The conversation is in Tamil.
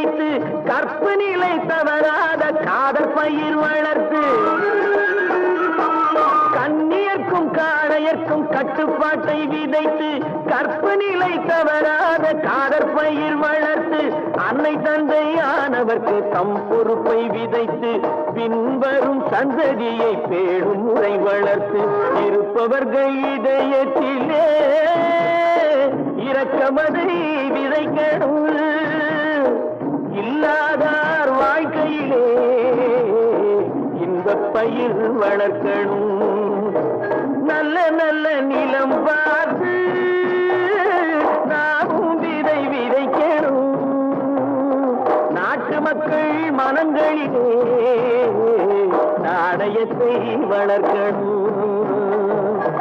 விதைத்து கற்பு நிலை தவறாத காதல் பயிர் வளர்த்து கண்ணியர்க்கும் காளையர்க்கும் கட்டுப்பாட்டை விதைத்து கற்பு நிலை தவறாத காதல் பயிர் வளர்த்து அன்னை தந்தையானவர்க்கு தம் பொறுப்பை விதைத்து பின்வரும் சந்ததியை பேடும் முறை வளர்த்து இருப்பவர்கள் இதயத்திலே இரக்கமதை விதைக்கணும் இல்லாதார் வாழ்க்கையிலே இன்பப் பயிர் வளர்க்கணும் நல்ல நல்ல நிலம் பார்த்து நாமும் விதை விதைக்கணும் நாட்டு மக்கள் மனங்களிலே நாணயத்தை வளர்க்கணும்